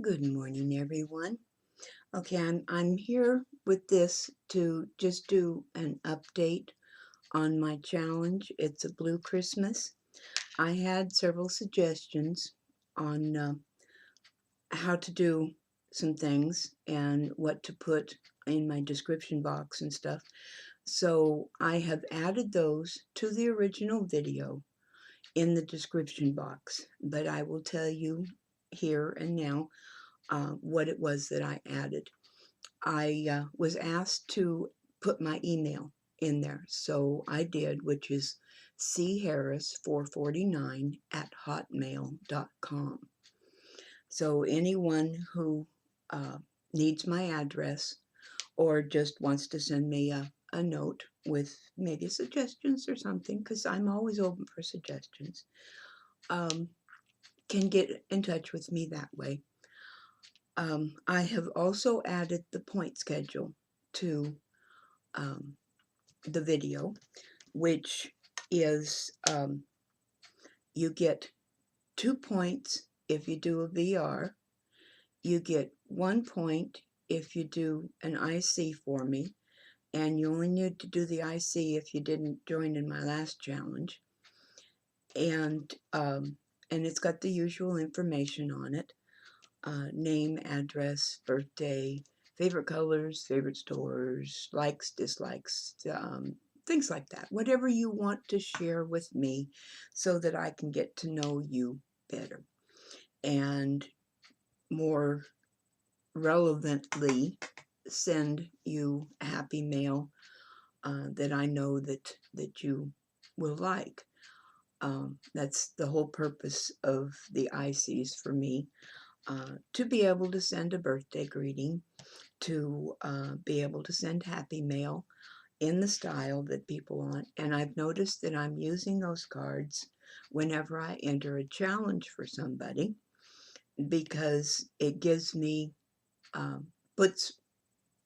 Good morning, everyone. Okay, I'm here with this to just do an update on my challenge. It's a Blue Christmas. I had several suggestions on how to do some things and what to put in my description box and stuff. So I have added those to the original video in the description box, but I will tell you here and now what it was that I added. I was asked to put my email in there, so I did, which is charris449 at hotmail.com. So anyone who uh, needs my address or just wants to send me a note with maybe suggestions or something, because I'm always open for suggestions, um, can get in touch with me that way. I have also added the point schedule to um, the video, which is you get 2 points if you do a VR, you get 1 point if you do an IC for me, and you only need to do the IC if you didn't join in my last challenge, and it's got the usual information on it. Name, address, birthday, favorite colors, favorite stores, likes, dislikes, things like that. Whatever you want to share with me so that I can get to know you better. And more relevantly, send you a happy mail that I know that you will like. That's the whole purpose of the ICs for me. To be able to send a birthday greeting, to be able to send happy mail in the style that people want. And I've noticed that I'm using those cards whenever I enter a challenge for somebody because it gives me, puts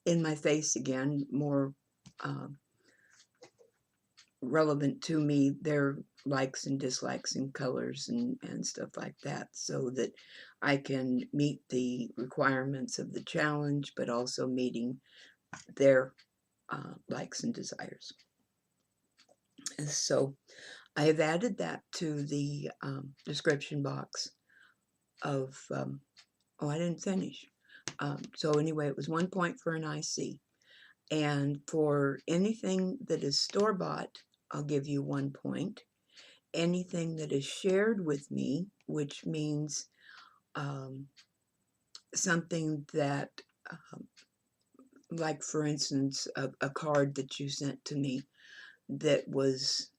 in my face again more uh, relevant to me their likes and dislikes and colors and stuff like that, so that I can meet the requirements of the challenge, but also meeting their likes and desires. So I have added that to the description box of, oh, I didn't finish. So anyway, it was 1 point for an IC. And for anything that is store-bought, I'll give you 1 point. Anything that is shared with me, which means um, something that, um, like for instance, a card that you sent to me that was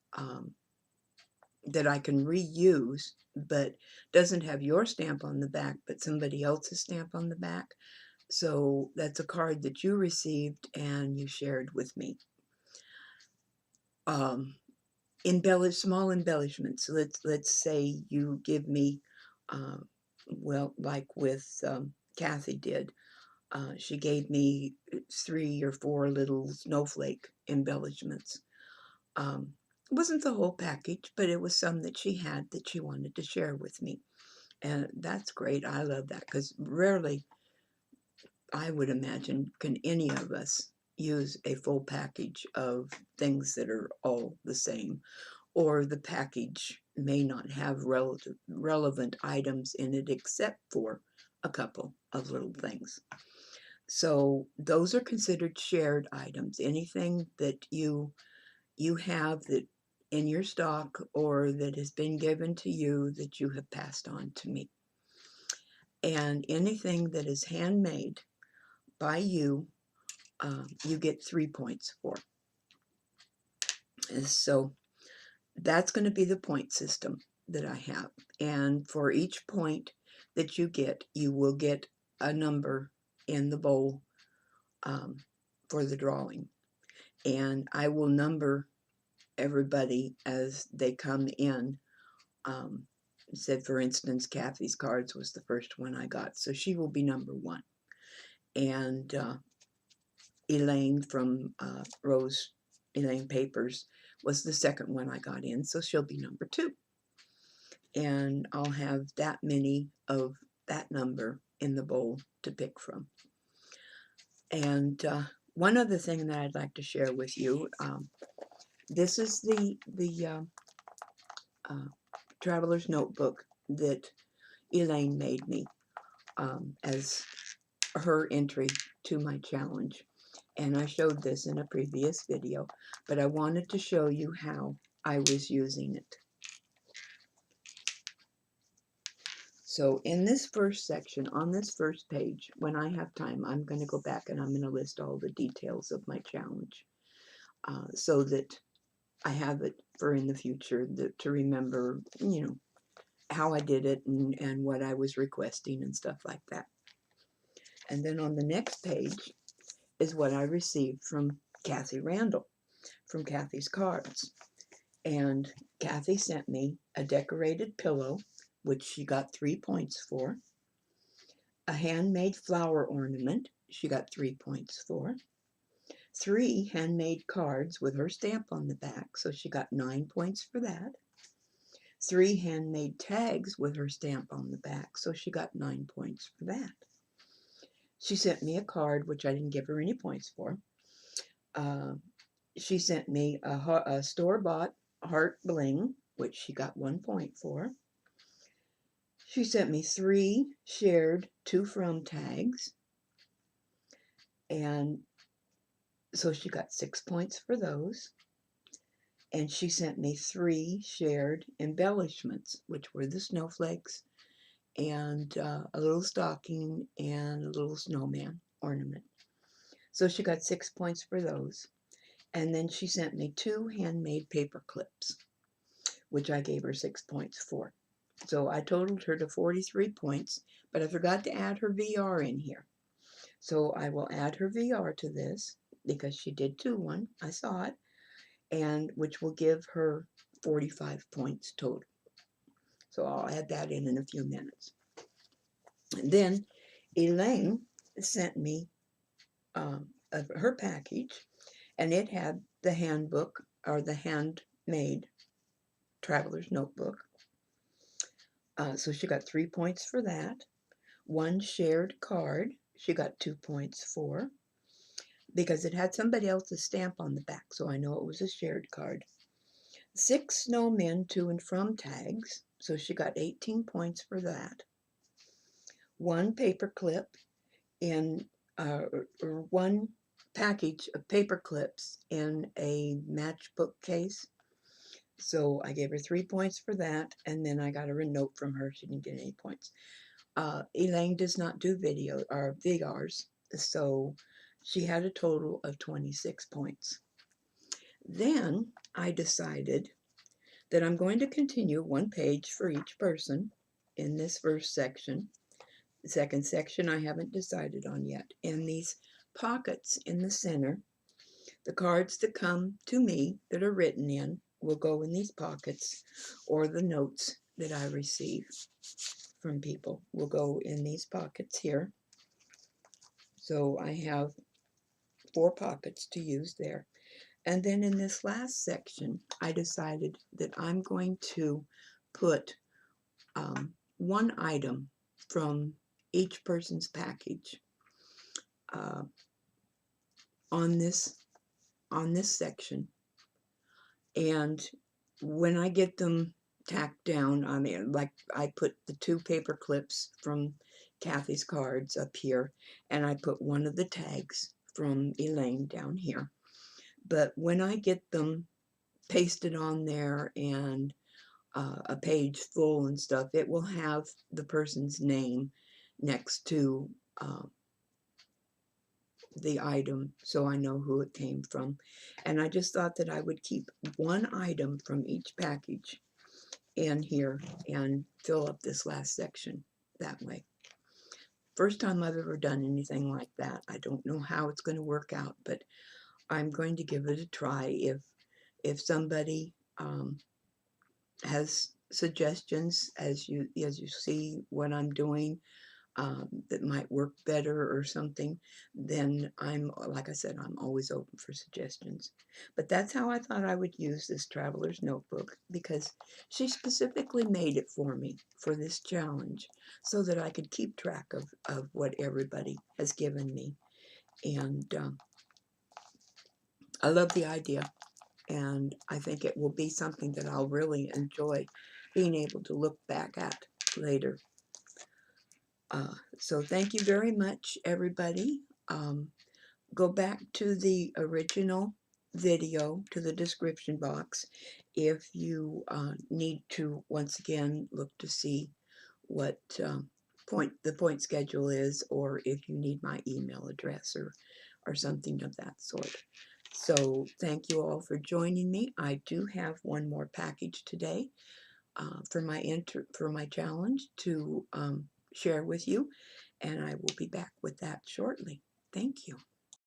that I can reuse, but doesn't have your stamp on the back, but somebody else's stamp on the back. So that's a card that you received and you shared with me. Um, small embellishments. Let's say you give me, uh, well, like with Kathy did. She gave me 3 or 4 little snowflake embellishments. It wasn't the whole package, but it was some that she had that she wanted to share with me. And that's great. I love that because rarely, I would imagine, can any of us use a full package of things that are all the same, or the package may not have relevant items in it except for a couple of little things. So those are considered shared items. Anything that you have that in your stock or that has been given to you that you have passed on to me. And anything that is handmade by you, you get 3 points for. And so that's going to be the point system that I have. And for each point that you will get a number in the bowl for the drawing. And I will number everybody as they come in. Said, for instance, Kathy's cards was the first one I got, so she will be number 1. And Elaine from Elaine Papers was the second one I got in, so she'll be number 2. And I'll have that many of that number in the bowl to pick from. And one other thing that I'd like to share with you, this is the traveler's notebook that Elaine made me as her entry to my challenge. And I showed this in a previous video, but I wanted to show you how I was using it. So in this first section, on this first page, when I have time, I'm going to go back and I'm going to list all the details of my challenge so that I have it for in the future to remember, you know, how I did it and what I was requesting and stuff like that. And then on the next page is what I received from Kathy Randall, from Kathy's cards. And Kathy sent me a decorated pillow, which she got 3 points for, a handmade flower ornament, she got 3 points for, 3 handmade cards with her stamp on the back, so she got 9 points for that, 3 handmade tags with her stamp on the back, so she got 9 points for that. She sent me a card, which I didn't give her any points for. She sent me a store-bought heart bling, which she got 1 point for. She sent me 3 shared to from tags, and so she got 6 points for those. And she sent me 3 shared embellishments, which were the snowflakes and a little stocking and a little snowman ornament. So she got 6 points for those. And then she sent me 2 handmade paper clips, which I gave her 6 points for. So I totaled her to 43 points, but I forgot to add her VR in here. So I will add her VR to this because she did do one. I saw it, and which will give her 45 points total. So I'll add that in a few minutes. And then Elaine sent me her package, and it had the handbook, or the handmade traveler's notebook. So she got 3 points for that. 1 shared card, she got 2 points for, because it had somebody else's stamp on the back, so I know it was a shared card. 6 snowmen to and from tags, so she got 18 points for that. 1 paper clip in, or 1 package of paper clips in a matchbook case. So I gave her 3 points for that, and then I got her a note from her. She didn't get any points. Elaine does not do video or VRs, so she had a total of 26 points. Then I decided that I'm going to continue 1 page for each person in this first section. The second section I haven't decided on yet. In these pockets in the center, the cards that come to me that are written in will go in these pockets, or the notes that I receive from people will go in these pockets here. So I have 4 pockets to use there. And then in this last section, I decided that I'm going to put 1 item from each person's package on this section. And when I get them tacked down, I mean, like I put the 2 paper clips from Kathy's cards up here, and I put 1 of the tags from Elaine down here. But when I get them pasted on there and a page full and stuff, it will have the person's name next to the item, so I know who it came from. And I just thought that I would keep 1 item from each package in here and fill up this last section that way. First time I've ever done anything like that. I don't know how it's going to work out, but I'm going to give it a try. If somebody has suggestions as you see what I'm doing, that might work better or something, then like I said, I'm always open for suggestions. But that's how I thought I would use this traveler's notebook, because she specifically made it for me for this challenge so that I could keep track of what everybody has given me. And I love the idea, and I think it will be something that I'll really enjoy being able to look back at later. So thank you very much, everybody. Go back to the original video, to the description box, if you need to once again look to see what the point schedule is, or if you need my email address or something of that sort. So thank you all for joining me. I do have one more package today for my challenge to share with you, and I will be back with that shortly. Thank you.